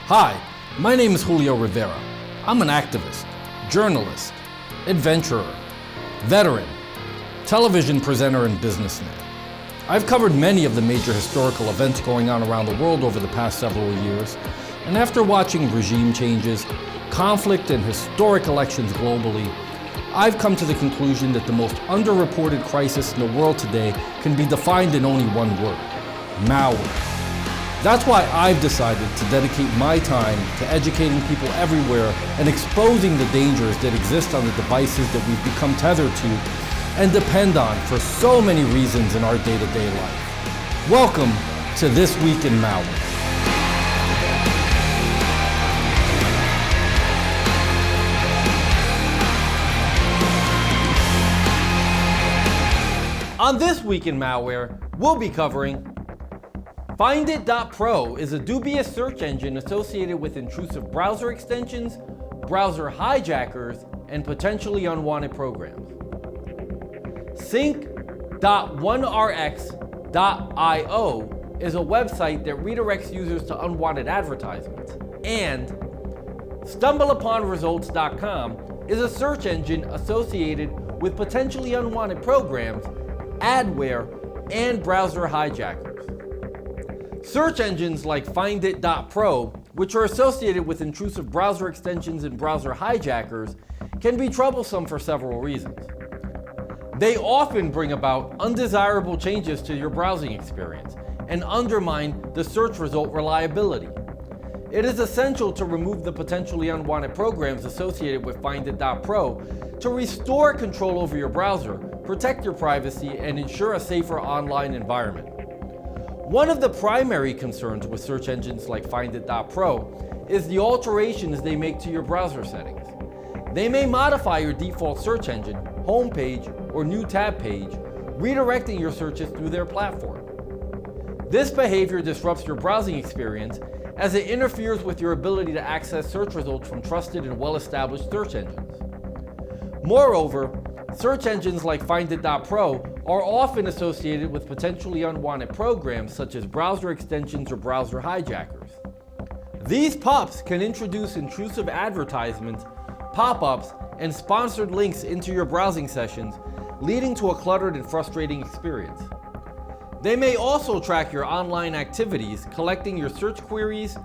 Hi, my name is Julio Rivera. I'm an activist, journalist, adventurer, veteran, television presenter, and businessman. I've covered many of the major historical events going on around the world over the past several years, and after watching regime changes, conflict, and historic elections globally, I've come to the conclusion that the most underreported crisis in the world today can be defined in only one word: malware. That's why I've decided to dedicate my time to educating people everywhere and exposing the dangers that exist on the devices that we've become tethered to and depend on for so many reasons in our day-to-day life. Welcome to This Week in Malware. On This Week in Malware, we'll be covering Find-it.pro is a dubious search engine associated with intrusive browser extensions, browser hijackers, and potentially unwanted programs. Sync.1rx.io is a website that redirects users to unwanted advertisements. And StumbleUponResults.com is a search engine associated with potentially unwanted programs, adware, and browser hijackers. Search engines like Find-it.pro, which are associated with intrusive browser extensions and browser hijackers, can be troublesome for several reasons. They often bring about undesirable changes to your browsing experience and undermine the search result reliability. It is essential to remove the potentially unwanted programs associated with Find-it.pro to restore control over your browser, protect your privacy, and ensure a safer online environment. One of the primary concerns with search engines like Find-it.pro is the alterations they make to your browser settings. They may modify your default search engine, homepage, or new tab page, redirecting your searches through their platform. This behavior disrupts your browsing experience as it interferes with your ability to access search results from trusted and well-established search engines. Moreover, search engines like Find-it.pro are often associated with potentially unwanted programs such as browser extensions or browser hijackers. These pups can introduce intrusive advertisements, pop-ups, and sponsored links into your browsing sessions, leading to a cluttered and frustrating experience. They may also track your online activities, collecting your search queries,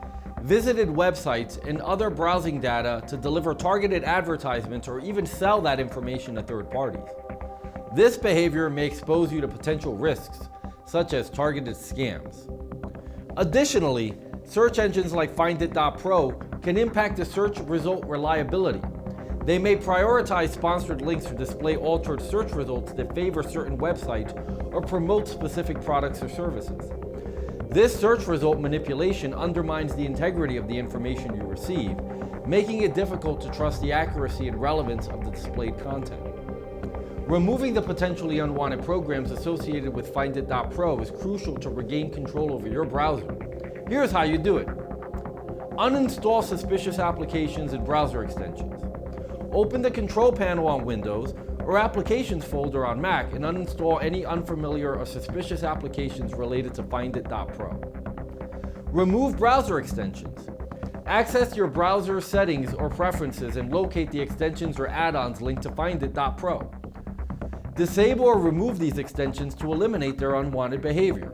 visited websites, and other browsing data to deliver targeted advertisements or even sell that information to third parties. This behavior may expose you to potential risks, such as targeted scams. Additionally, search engines like Find-it.pro can impact the search result reliability. They may prioritize sponsored links or display altered search results that favor certain websites or promote specific products or services. This search result manipulation undermines the integrity of the information you receive, making it difficult to trust the accuracy and relevance of the displayed content. Removing the potentially unwanted programs associated with Find-it.pro is crucial to regain control over your browser. Here's how you do it. Uninstall suspicious applications and browser extensions. Open the control panel on Windows or Applications folder on Mac and uninstall any unfamiliar or suspicious applications related to Find-it.pro. Remove browser extensions. Access your browser settings or preferences and locate the extensions or add-ons linked to Find-it.pro. Disable or remove these extensions to eliminate their unwanted behavior.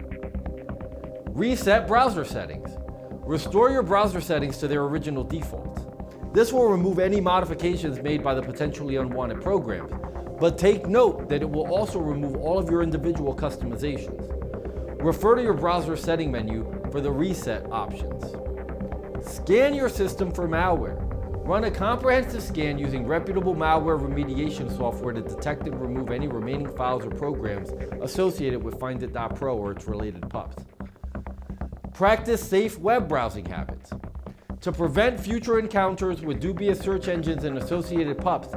Reset browser settings. Restore your browser settings to their original defaults. This will remove any modifications made by the potentially unwanted programs, but take note that it will also remove all of your individual customizations. Refer to your browser setting menu for the reset options. Scan your system for malware. Run a comprehensive scan using reputable malware remediation software to detect and remove any remaining files or programs associated with Find-it.pro or its related pups. Practice safe web browsing habits. To prevent future encounters with dubious search engines and associated pups,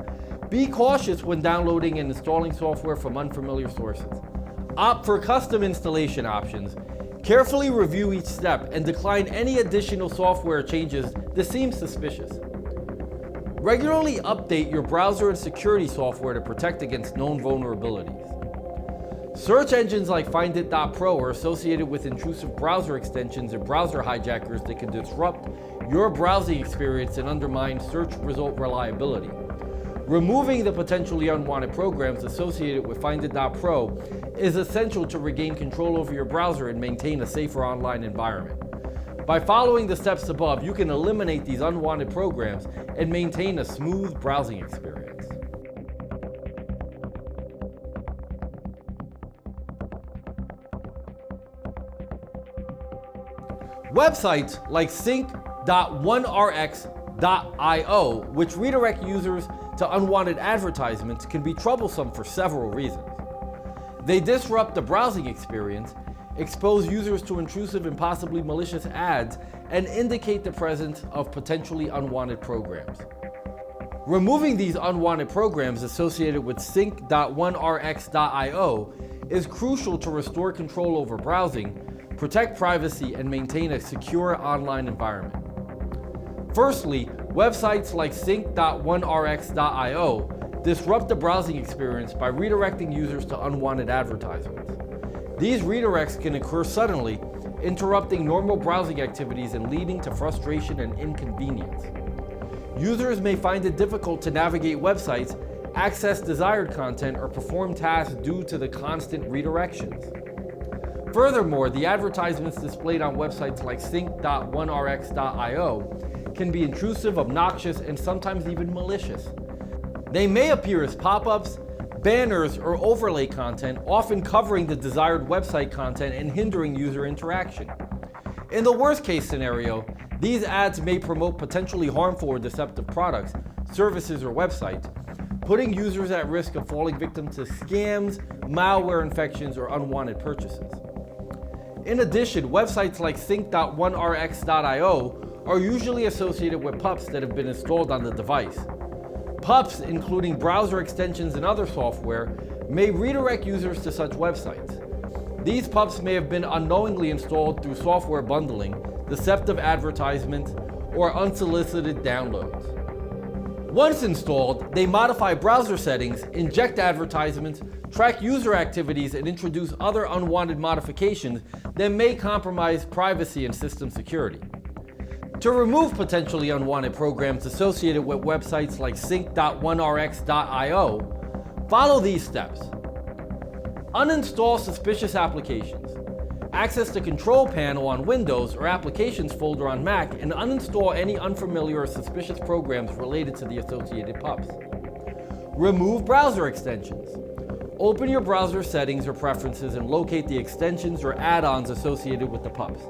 be cautious when downloading and installing software from unfamiliar sources. Opt for custom installation options. Carefully review each step and decline any additional software changes that seem suspicious. Regularly update your browser and security software to protect against known vulnerabilities. Search engines like Findit.pro are associated with intrusive browser extensions and browser hijackers that can disrupt your browsing experience and undermine search result reliability. Removing the potentially unwanted programs associated with Find-it.pro is essential to regain control over your browser and maintain a safer online environment. By following the steps above, you can eliminate these unwanted programs and maintain a smooth browsing experience. Websites like sync.1rx.io, which redirect users to unwanted advertisements, can be troublesome for several reasons. They disrupt the browsing experience, expose users to intrusive and possibly malicious ads, and indicate the presence of potentially unwanted programs. Removing these unwanted programs associated with sync.1rx.io is crucial to restore control over browsing, protect privacy, and maintain a secure online environment. Firstly, websites like sync.1rx.io disrupt the browsing experience by redirecting users to unwanted advertisements. These redirects can occur suddenly, interrupting normal browsing activities and leading to frustration and inconvenience. Users may find it difficult to navigate websites, access desired content, or perform tasks due to the constant redirections. Furthermore, the advertisements displayed on websites like sync.1rx.io can be intrusive, obnoxious, and sometimes even malicious. They may appear as pop-ups, banners, or overlay content, often covering the desired website content and hindering user interaction. In the worst-case scenario, these ads may promote potentially harmful or deceptive products, services, or websites, putting users at risk of falling victim to scams, malware infections, or unwanted purchases. In addition, websites like sync.1rx.io are usually associated with pups that have been installed on the device. Pups, including browser extensions and other software, may redirect users to such websites. These pups may have been unknowingly installed through software bundling, deceptive advertisements, or unsolicited downloads. Once installed, they modify browser settings, inject advertisements, track user activities, and introduce other unwanted modifications that may compromise privacy and system security. To remove potentially unwanted programs associated with websites like sync.1rx.io, follow these steps. Uninstall suspicious applications. Access the control panel on Windows or Applications folder on Mac and uninstall any unfamiliar or suspicious programs related to the associated pups. Remove browser extensions. Open your browser settings or preferences and locate the extensions or add-ons associated with the pups.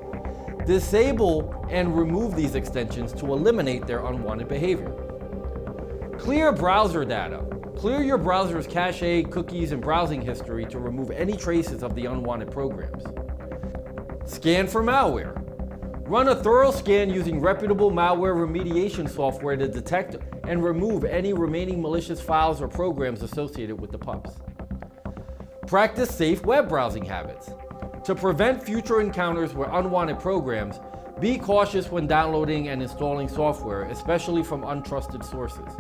Disable and remove these extensions to eliminate their unwanted behavior. Clear browser data. Clear your browser's cache, cookies, and browsing history to remove any traces of the unwanted programs. Scan for malware. Run a thorough scan using reputable malware remediation software to detect and remove any remaining malicious files or programs associated with the pups. Practice safe web browsing habits. To prevent future encounters with unwanted programs, be cautious when downloading and installing software, especially from untrusted sources.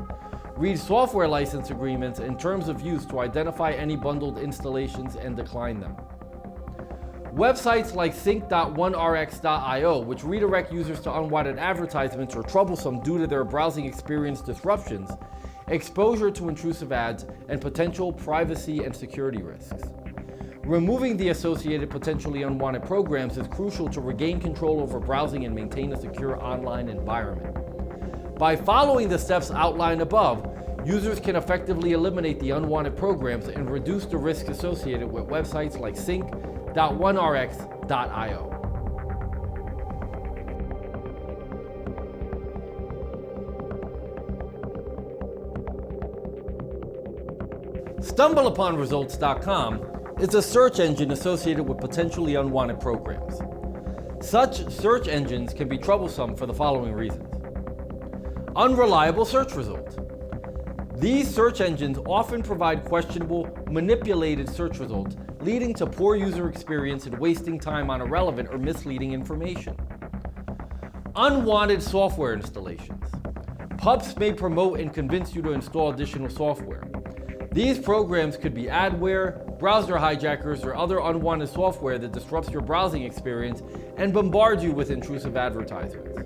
Read software license agreements and terms of use to identify any bundled installations and decline them. Websites like sync.1rx.io, which redirect users to unwanted advertisements, are troublesome due to their browsing experience disruptions, exposure to intrusive ads, and potential privacy and security risks. Removing the associated potentially unwanted programs is crucial to regain control over browsing and maintain a secure online environment. By following the steps outlined above, users can effectively eliminate the unwanted programs and reduce the risk associated with websites like sync.1rx.io. StumbleUponResults.com is a search engine associated with potentially unwanted programs. Such search engines can be troublesome for the following reasons. Unreliable search results. These search engines often provide questionable, manipulated search results, leading to poor user experience and wasting time on irrelevant or misleading information. Unwanted software installations. Pups may promote and convince you to install additional software. These programs could be Adware, browser hijackers, or other unwanted software that disrupts your browsing experience and bombards you with intrusive advertisements.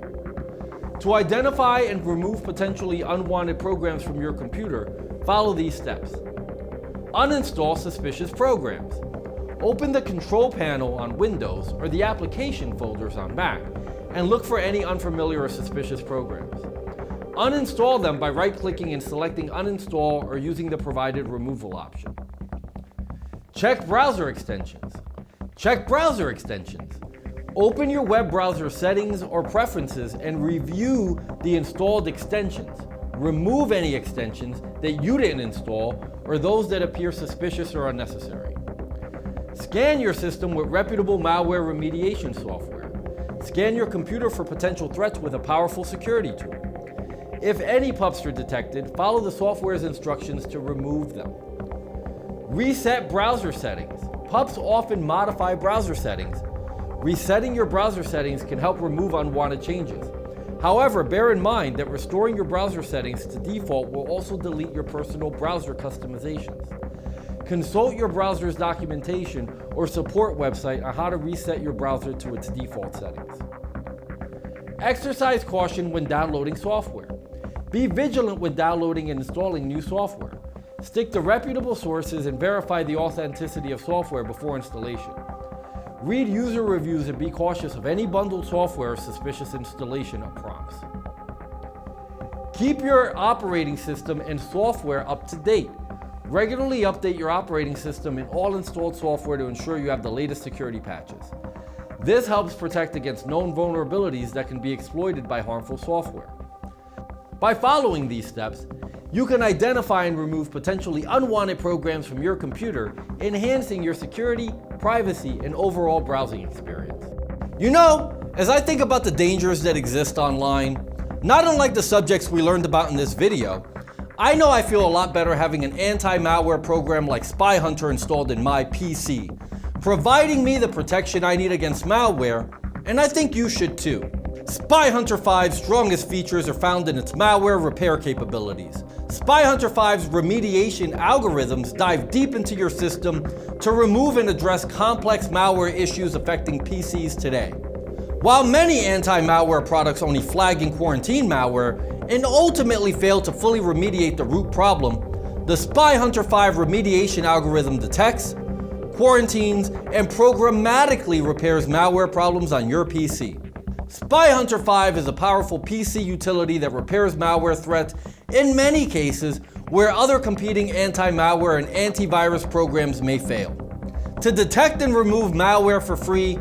To identify and remove potentially unwanted programs from your computer, follow these steps. Uninstall suspicious programs. Open the control panel on Windows or the application folders on Mac and look for any unfamiliar or suspicious programs. Uninstall them by right-clicking and selecting Uninstall or using the provided removal option. Check browser extensions. Check browser extensions. Open your web browser settings or preferences and review the installed extensions. Remove any extensions that you didn't install or those that appear suspicious or unnecessary. Scan your system with reputable malware remediation software. Scan your computer for potential threats with a powerful security tool. If any pups are detected, follow the software's instructions to remove them. Reset browser settings. Pups often modify browser settings. Resetting your browser settings can help remove unwanted changes. However, bear in mind that restoring your browser settings to default will also delete your personal browser customizations. Consult your browser's documentation or support website on how to reset your browser to its default settings. Exercise caution when downloading software. Be vigilant when downloading and installing new software. Stick to reputable sources and verify the authenticity of software before installation. Read user reviews and be cautious of any bundled software or suspicious installation prompts. Keep your operating system and software up to date. Regularly update your operating system and all installed software to ensure you have the latest security patches. This helps protect against known vulnerabilities that can be exploited by harmful software. By following these steps, you can identify and remove potentially unwanted programs from your computer, enhancing your security, privacy, and overall browsing experience. You know, as I think about the dangers that exist online, not unlike the subjects we learned about in this video, I know I feel a lot better having an anti-malware program like Spy Hunter installed in my PC, providing me the protection I need against malware, and I think you should too. Spy Hunter 5's strongest features are found in its malware repair capabilities. Spy Hunter 5's remediation algorithms dive deep into your system to remove and address complex malware issues affecting PCs today. While many anti-malware products only flag and quarantine malware and ultimately fail to fully remediate the root problem, the Spy Hunter 5 remediation algorithm detects, quarantines, and programmatically repairs malware problems on your PC. Spy Hunter 5 is a powerful PC utility that repairs malware threats in many cases where other competing anti-malware and antivirus programs may fail. To detect and remove malware for free,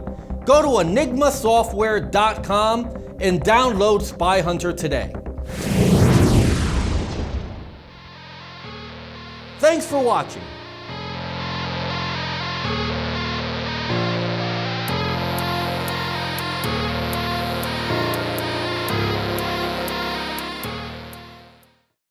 go to enigmasoftware.com and download Spy Hunter today. Thanks for watching.